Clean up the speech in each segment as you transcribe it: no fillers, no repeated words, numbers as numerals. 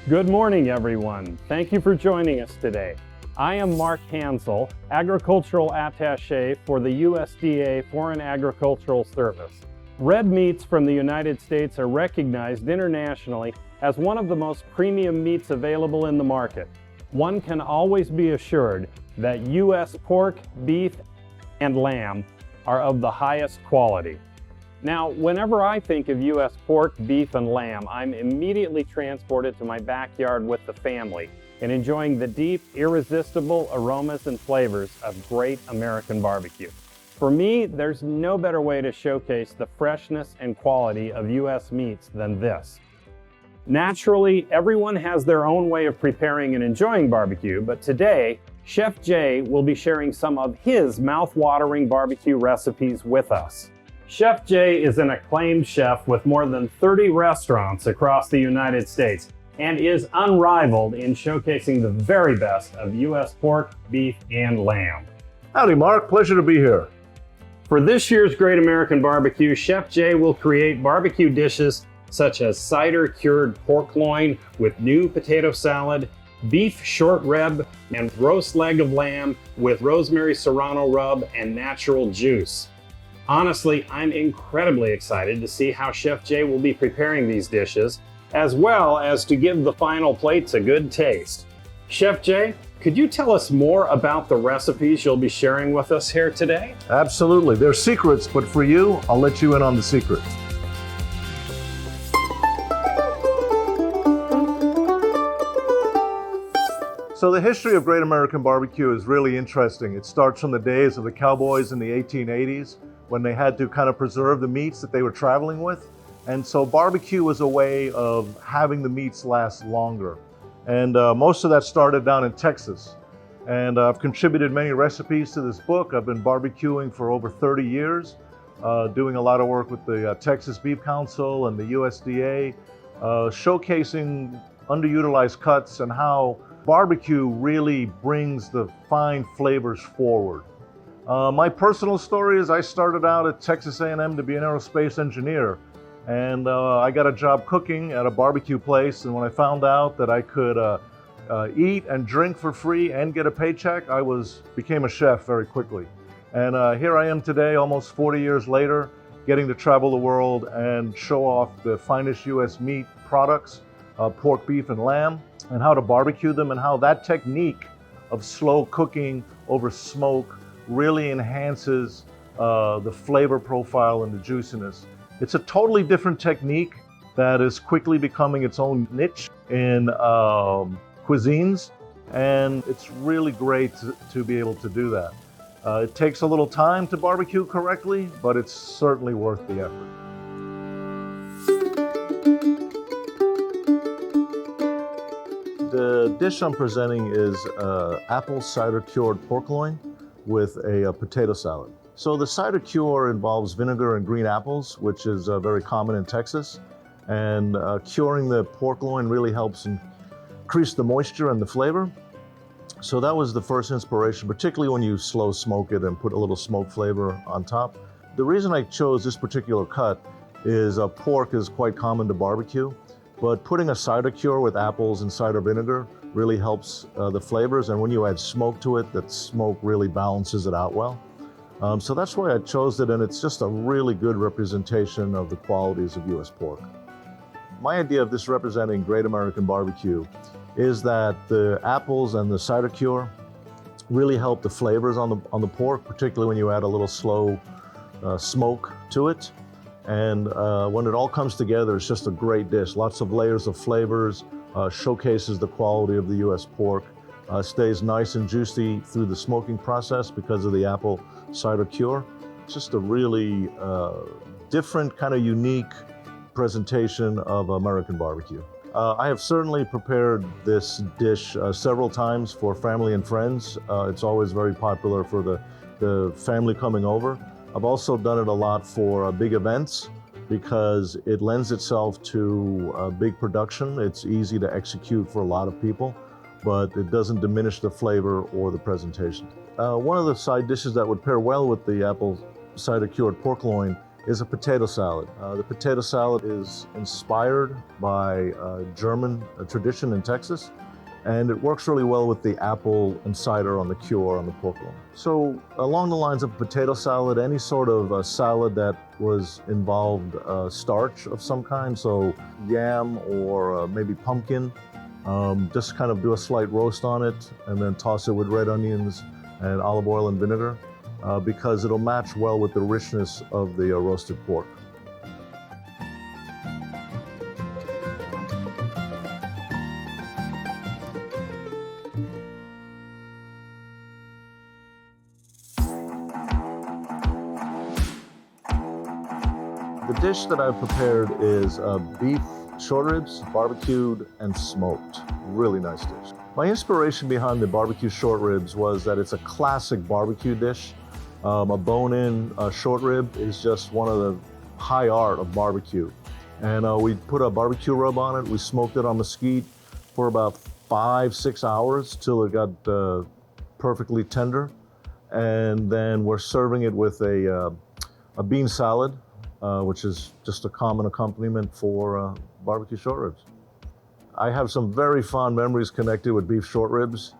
Good morning, everyone. Thank you for joining us today. I am Mark Hanzel, Agricultural Attache for the USDA Foreign Agricultural Service. Red meats from the United States are recognized internationally as one of the most premium meats available in the market. One can always be assured that U.S. pork, beef, and lamb are of the highest quality. Now, whenever I think of U.S. pork, beef, and lamb, I'm immediately transported to my backyard with the family and enjoying the deep, irresistible aromas and flavors of great American barbecue. For me, there's no better way to showcase the freshness and quality of U.S. meats than this. Naturally, everyone has their own way of preparing and enjoying barbecue, but today, Chef Jay will be sharing some of his mouth-watering barbecue recipes with us. Chef Jay is an acclaimed chef with more than 30 restaurants across the United States and is unrivaled in showcasing the very best of U.S. pork, beef, and lamb. Howdy, Mark. Pleasure to be here. For this year's Great American Barbecue, Chef Jay will create barbecue dishes such as cider-cured pork loin with new potato salad, beef short rib, and roast leg of lamb with rosemary serrano rub and natural juice. Honestly, I'm incredibly excited to see how Chef Jay will be preparing these dishes, as well as to give the final plates a good taste. Chef Jay, could you tell us more about the recipes you'll be sharing with us here today? Absolutely. They're secrets, but for you, I'll let you in on the secret. So the history of Great American Barbecue is really interesting. It starts from the days of the cowboys in the 1880s, when they had to kind of preserve the meats that they were traveling with. And so barbecue was a way of having the meats last longer. And most of that started down in Texas. And I've contributed many recipes to this book. I've been barbecuing for over 30 years, doing a lot of work with the Texas Beef Council and the USDA, showcasing underutilized cuts and how barbecue really brings the fine flavors forward. My personal story is I started out at Texas A&M to be an aerospace engineer, and I got a job cooking at a barbecue place, and when I found out that I could eat and drink for free and get a paycheck, I became a chef very quickly. And here I am today, almost 40 years later, getting to travel the world and show off the finest U.S. meat products, pork, beef, and lamb, and how to barbecue them, and how that technique of slow cooking over smoke really enhances the flavor profile and the juiciness. It's a totally different technique that is quickly becoming its own niche in cuisines, and it's really great to be able to do that. It takes a little time to barbecue correctly, but it's certainly worth the effort. The dish I'm presenting is apple cider cured pork loin with a potato salad. So the cider cure involves vinegar and green apples, which is very common in Texas. And curing the pork loin really helps increase the moisture and the flavor. So that was the first inspiration, particularly when you slow smoke it and put a little smoke flavor on top. The reason I chose this particular cut is pork is quite common to barbecue, but putting a cider cure with apples and cider vinegar really helps the flavors, and when you add smoke to it, that smoke really balances it out well. So that's why I chose it, and it's just a really good representation of the qualities of U.S. pork. My idea of this representing Great American Barbecue is that the apples and the cider cure really help the flavors on the pork, particularly when you add a little slow smoke to it. And when it all comes together, it's just a great dish. Lots of layers of flavors, showcases the quality of the U.S. pork, stays nice and juicy through the smoking process because of the apple cider cure. It's just a really different, kind of unique presentation of American barbecue. I have certainly prepared this dish several times for family and friends. It's always very popular for the family coming over. I've also done it a lot for big events because it lends itself to big production. It's easy to execute for a lot of people, but it doesn't diminish the flavor or the presentation. One of the side dishes that would pair well with the apple cider cured pork loin is a potato salad. The potato salad is inspired by a German tradition in Texas, and it works really well with the apple and cider on the cure on the pork loin. So along the lines of potato salad, any sort of salad that was involved starch of some kind, so yam or maybe pumpkin, just kind of do a slight roast on it and then toss it with red onions and olive oil and vinegar because it'll match well with the richness of the roasted pork. The dish that I've prepared is beef short ribs, barbecued and smoked. Really nice dish. My inspiration behind the barbecue short ribs was that it's a classic barbecue dish. A bone-in short rib is just one of the high art of barbecue. And we put a barbecue rub on it. We smoked it on mesquite for about 5-6 hours till it got perfectly tender. And then we're serving it with a bean salad, which is just a common accompaniment for barbecue short ribs. I have some very fond memories connected with beef short ribs.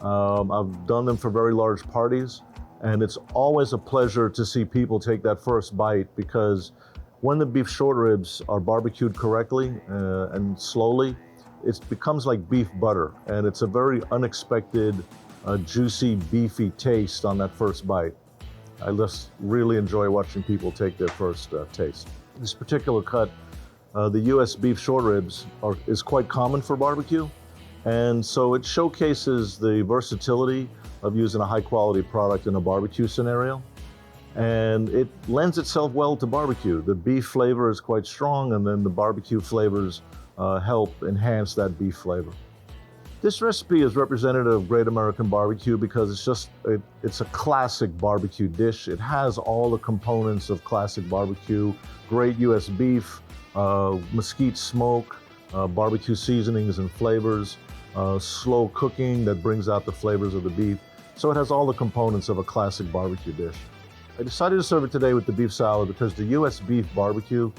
I've done them for very large parties, and it's always a pleasure to see people take that first bite because when the beef short ribs are barbecued correctly and slowly, it becomes like beef butter, and it's a very unexpected, juicy, beefy taste on that first bite. I just really enjoy watching people take their first taste. This particular cut, the U.S. beef short ribs, is quite common for barbecue, and so it showcases the versatility of using a high-quality product in a barbecue scenario, and it lends itself well to barbecue. The beef flavor is quite strong, and then the barbecue flavors help enhance that beef flavor. This recipe is representative of Great American Barbecue because it's a classic barbecue dish. It has all the components of classic barbecue, great U.S. beef, mesquite smoke, barbecue seasonings and flavors, slow cooking that brings out the flavors of the beef. So it has all the components of a classic barbecue dish. I decided to serve it today with the beef salad because the U.S. beef barbecue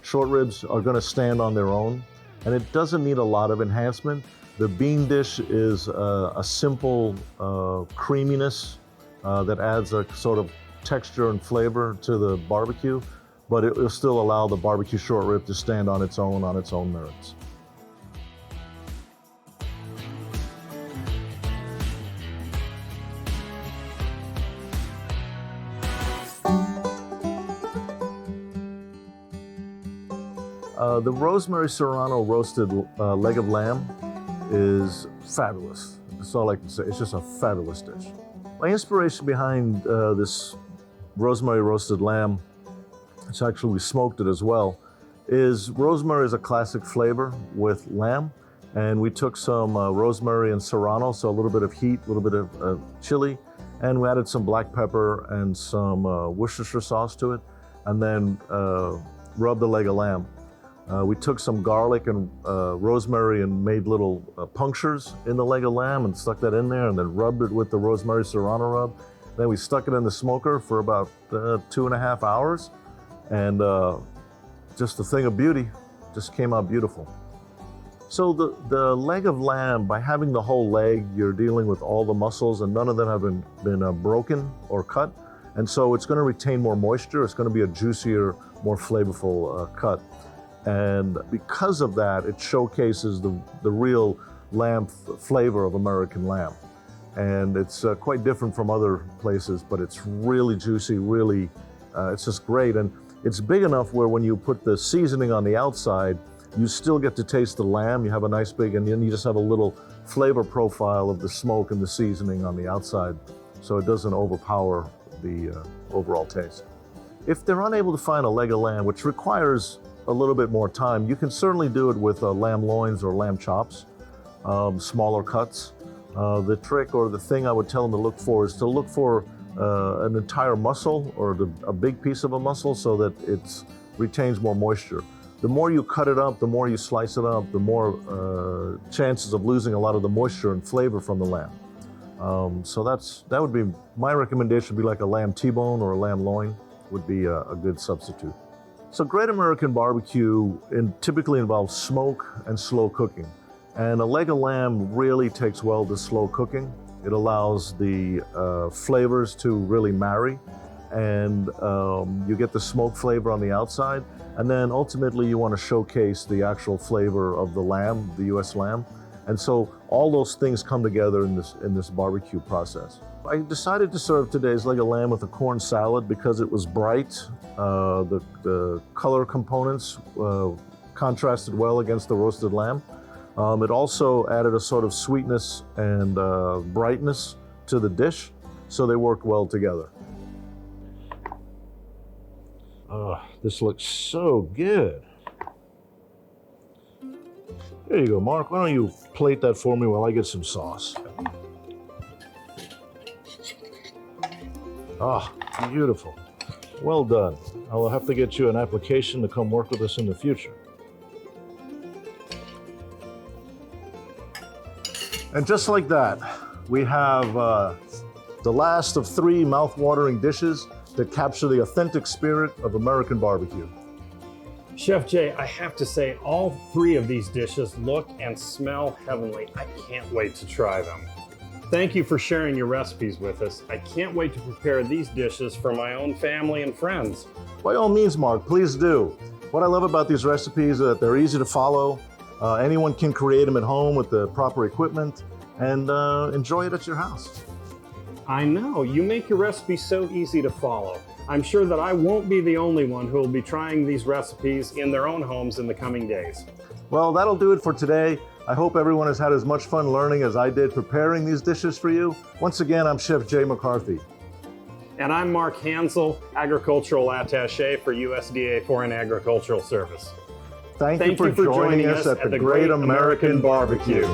short ribs are going to stand on their own, and it doesn't need a lot of enhancement. The bean dish is a simple creaminess that adds a sort of texture and flavor to the barbecue, but it will still allow the barbecue short rib to stand on its own merits. The Rosemary Serrano roasted leg of lamb is fabulous. That's all I can say. It's just a fabulous dish. My inspiration behind this rosemary roasted lamb, it's actually we smoked it as well, is rosemary is a classic flavor with lamb, and we took some rosemary and serrano, so a little bit of heat, a little bit of chili, and we added some black pepper and some Worcestershire sauce to it, and then rubbed the leg of lamb. We took some garlic and rosemary and made little punctures in the leg of lamb and stuck that in there and then rubbed it with the rosemary serrano rub. Then we stuck it in the smoker for about 2.5 hours, and just a thing of beauty, just came out beautiful. So the leg of lamb, by having the whole leg, you're dealing with all the muscles and none of them have been broken or cut. And so it's going to retain more moisture. It's going to be a juicier, more flavorful cut. And because of that, it showcases the real lamb flavor of American lamb. And it's quite different from other places, but it's really juicy, really, it's just great. And it's big enough where when you put the seasoning on the outside, you still get to taste the lamb. You have a nice big, and then you just have a little flavor profile of the smoke and the seasoning on the outside, so it doesn't overpower the overall taste. If they're unable to find a leg of lamb, which requires a little bit more time, you can certainly do it with lamb loins or lamb chops, smaller cuts. The trick or the thing I would tell them to look for is to look for an entire muscle or a big piece of a muscle so that it retains more moisture. The more you cut it up, the more you slice it up, the more chances of losing a lot of the moisture and flavor from the lamb. So that would be my recommendation, would be like a lamb T-bone or a lamb loin would be a good substitute. So Great American Barbecue typically involves smoke and slow cooking. And a leg of lamb really takes well to slow cooking. It allows the flavors to really marry, and you get the smoke flavor on the outside. And then ultimately you want to showcase the actual flavor of the lamb, the U.S. lamb. And so all those things come together in this barbecue process. I decided to serve today's leg of lamb with a corn salad because it was bright. The color components contrasted well against the roasted lamb. It also added a sort of sweetness and brightness to the dish, so they worked well together. Oh, this looks so good. There you go, Mark. Why don't you plate that for me while I get some sauce? Ah, beautiful. Well done. I'll have to get you an application to come work with us in the future. And just like that, we have the last of 3 mouth-watering dishes that capture the authentic spirit of American barbecue. Chef Jay, I have to say all 3 of these dishes look and smell heavenly. I can't wait to try them. Thank you for sharing your recipes with us. I can't wait to prepare these dishes for my own family and friends. By all means, Mark, please do. What I love about these recipes is that they're easy to follow. Anyone can create them at home with the proper equipment and enjoy it at your house. I know, you make your recipes so easy to follow. I'm sure that I won't be the only one who will be trying these recipes in their own homes in the coming days. Well, that'll do it for today. I hope everyone has had as much fun learning as I did preparing these dishes for you. Once again, I'm Chef Jay McCarthy. And I'm Mark Hanzel, Agricultural Attache for USDA Foreign Agricultural Service. Thank you for joining us at the Great American Barbecue.